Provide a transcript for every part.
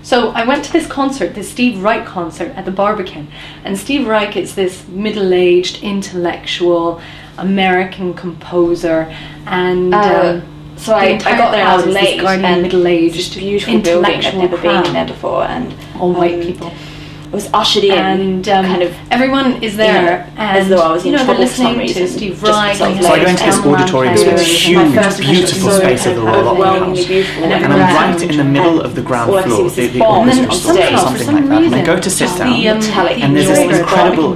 So I went to this concert, this Steve Reich concert at the Barbican, and Steve Reich is this middle-aged, intellectual American composer, and so I got there and I was late, and middle-aged, just beautiful building. I'd never been in there before, and all white people. I was ushered in, and kind of everyone is there, and as though I was in trouble for some listening reason. to Steve Reich. So I go into this auditorium space, huge, beautiful space of the Royal Opera House, and I'm right in the middle of the ground floor, the orchestra stalls or something like that, and I go to sit down, and there's this incredible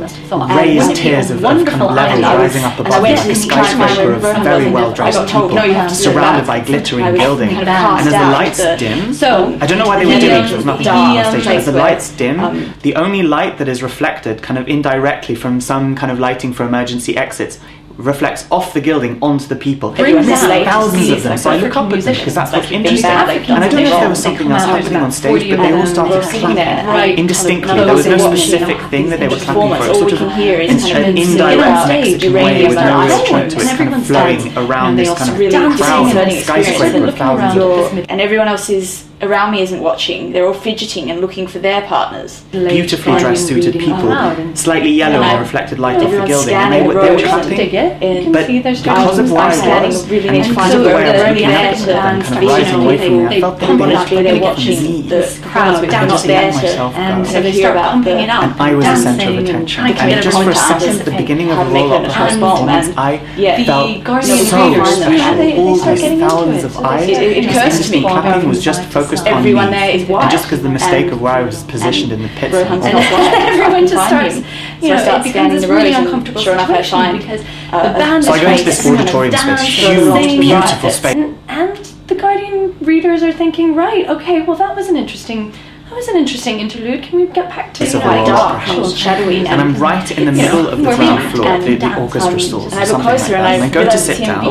raised tiers of kind of level rising up above like a skyscraper of very well-dressed people, surrounded by glittering building, and as the lights dim, I don't know why they were dimming, because there was nothing on stage, but as the lights dim, the only light that is reflected kind of indirectly from some kind of lighting for emergency exits reflects off the gilding onto the people. There's thousands of them, so I look up at them because that's what's interesting. And I don't know if there was something else happening on stage, but they all started clapping indistinctly. There was no specific thing that they were clapping for. It was sort of an indirect Mexican way with no real point to it, kind of flowing around this kind of crowd, skyscraper of thousands. And everyone else is around me isn't watching. They're all fidgeting and looking for their partners. Beautifully dressed, suited people, slightly yellow in the reflected light of the gilding. And they were clapping. But because of where I was, really and because of the way I was looking up at them, kind of rising away from me, I felt that they were watching the crowd down there and so they start pumping it up. And I was the centre of attention. And just for a second, at the beginning of the Royal Opera House performance, I felt so special. All these thousands of eyes, it occurs to me, clapping was just focused on me. Everyone there is white. And just because the mistake of where I was positioned in the pits. And everyone just starts, it becomes this really uncomfortable situation because the band is so I go into this auditorium space, huge, beautiful space. And the Guardian readers are thinking, right, okay, well that was an interesting interlude. Can we get back to dark, shadowy, and I'm right in the middle of the ground floor, the orchestra stalls, or something like that. And I go to sit down,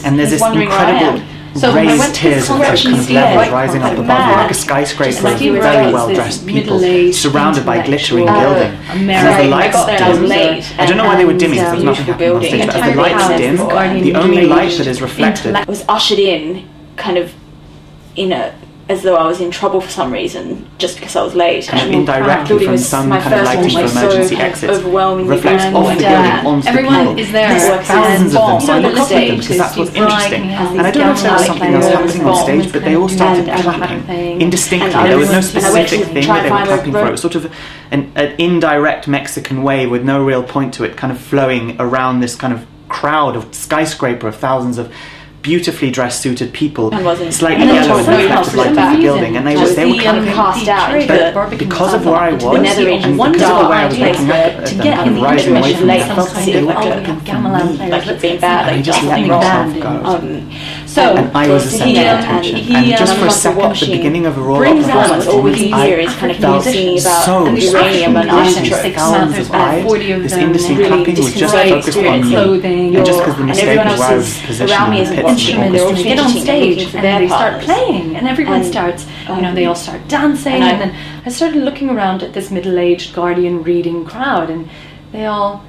and there's this incredible raised tiers of kind of levels rising up above me, like a skyscraper of very well-dressed people, surrounded by glittering building. And as the lights dim, I don't know why they were dimming, because there was nothing happening on stage, but as the lights dim, the only light that is reflected. I was ushered in, kind of, as though I was in trouble for some reason, just because I was late. Kind of indirectly from some kind of lighting for emergency exits, reflects off the building onto the people. Everyone is there. There's thousands of them, so I look up at them because that's what's interesting. And I don't know if there was something else happening on stage, but they all started clapping indistinctly. There was no specific thing that they were clapping for. It was sort of an indirect Mexican way with no real point to it, kind of flowing around this kind of crowd of skyscraper of thousands of beautifully dressed, suited people, slightly yellow in the reflected light of the building, and they were clapping. Cast out, but because of where I was, and because of the way I was looking up at them, kind of rising away from me, I felt like they were clapping for me, like it's been bad, and I just let myself go. So, and I was the centre of attention. And just for a second, at the beginning of a Royal Opera House performance, I felt so uranium and isotropic. Thousands of eyes. This industry clapping was just focused on me. And just because the mistake of where I was positioned in the pits, instrument, they get on stage and they start playing, and everyone starts, they all start dancing, and then I started looking around at this middle-aged Guardian reading crowd, and they all,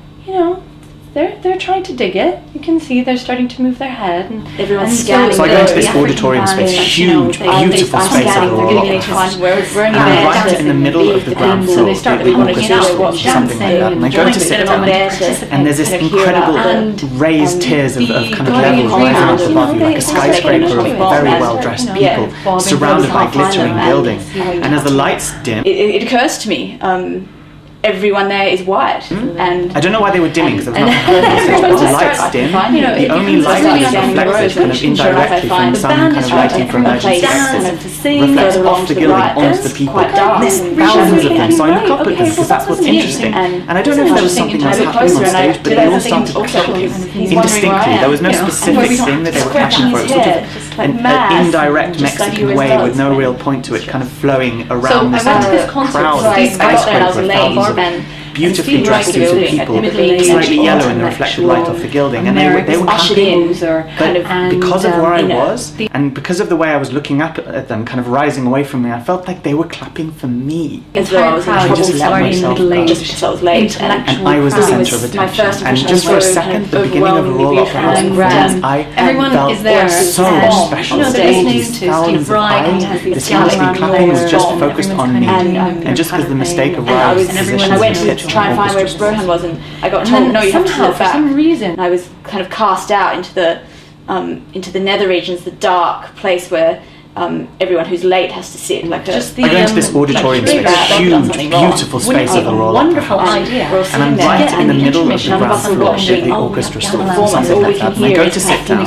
they're trying to dig it. You can see they're starting to move their head, and everyone's scanning. So I go into this auditorium space, huge, beautiful space of the Royal Opera House, and I'm right in the middle of the ground floor, the orchestra stalls, something like that. And I go to sit down, and there's this incredible raised tiers of kind of levels rising up above you, like a skyscraper of very well-dressed people, surrounded by glittering building. And as the lights dim, it occurs to me. Everyone there is white, and I don't know why they were dimming, because there was nothing on stage, but the lights dim. The only light that is reflected kind of indirectly from some kind of lighting for emergency exits reflects off the gilding onto the people. There's thousands of them, so I look up at them because that's what's interesting. And I don't know if there was something else happening on stage, but they all started clapping indistinctly. There was no specific thing that they were clapping for. It was sort of an indirect Mexican way with no real point to it, kind of flowing around this crowd, skyscraper of thousands. beautifully dressed suits of people, slightly yellow in the reflected light off the gilding, and they were ushered in, but because of where I was, and because of the way I was looking up at them, kind of rising away from me, I felt like they were clapping for me. As though I was in trouble just because I was late, and I was the centre of attention. And just for a second, the beginning of a Royal Opera House performance, I felt so special. These thousands of eyes, this industry clapping was just focused on me, and just because the mistake of where I was positioned, I went to try and find where Rohan was, and I got told, no, you have to sit back. For some reason, I was kind of cast out into the nether regions, the dark place where everyone who's late has to sit. Like I go into this auditorium space, huge, beautiful space of the Royal Opera House, and I'm right in the middle of the ground floor with the orchestra stalls and something like that. And I go to sit down,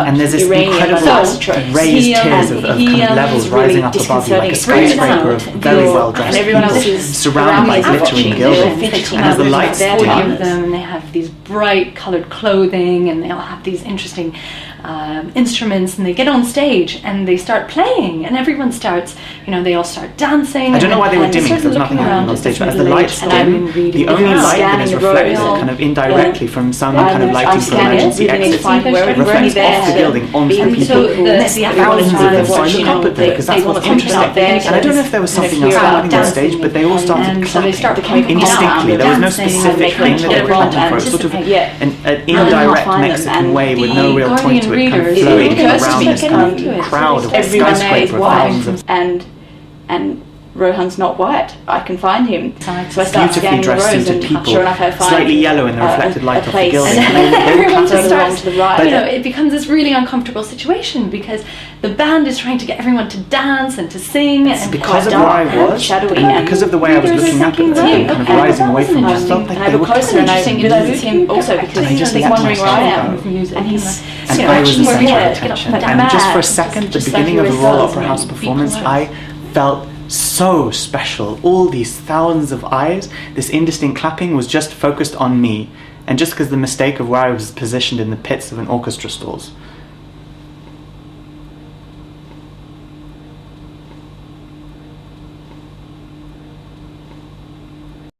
and there's this incredible raised tiers of kind of levels rising up above you, like a skyscraper of very well-dressed people, surrounded by glittering gilding. And as the lights dim, and they have these bright coloured clothing, and they all have these interesting instruments, and they get on stage and they start playing, and everyone starts, they all start dancing. I don't know why they were dimming, because there was nothing happening on stage, but as the lights dim, the only light that is reflected kind of indirectly from some kind of lighting for emergency exits reflects off the building onto the people. Thousands of them, so I look up at them because that's what's interesting. And I don't know if there was something else happening on stage, but they all started clapping indistinctly. There was no specific thing that they were clapping for. It was sort of an indirect Mexican way with no real point to it, kind of flowing around this kind of crowd of skyscraper of thousands of... And Rohan's not white. I can find him. So I start beautifully dressed suited people, sure enough, I find slightly yellow in the reflected light of the gilding. And everyone just starts to the right. It becomes this really uncomfortable situation because the band is trying to get everyone to dance and to sing. And because of where I was, because of the way I was looking up at them, kind of rising away from them, I felt like they were closer, and I realised it's him also because he's wondering where I am, and he's and I was the centre of attention. And just for a second, the beginning of the Royal Opera House performance, I felt so special. All these thousands of eyes, this indistinct clapping was just focused on me, and just because the mistake of where I was positioned in the pits of an orchestra stalls.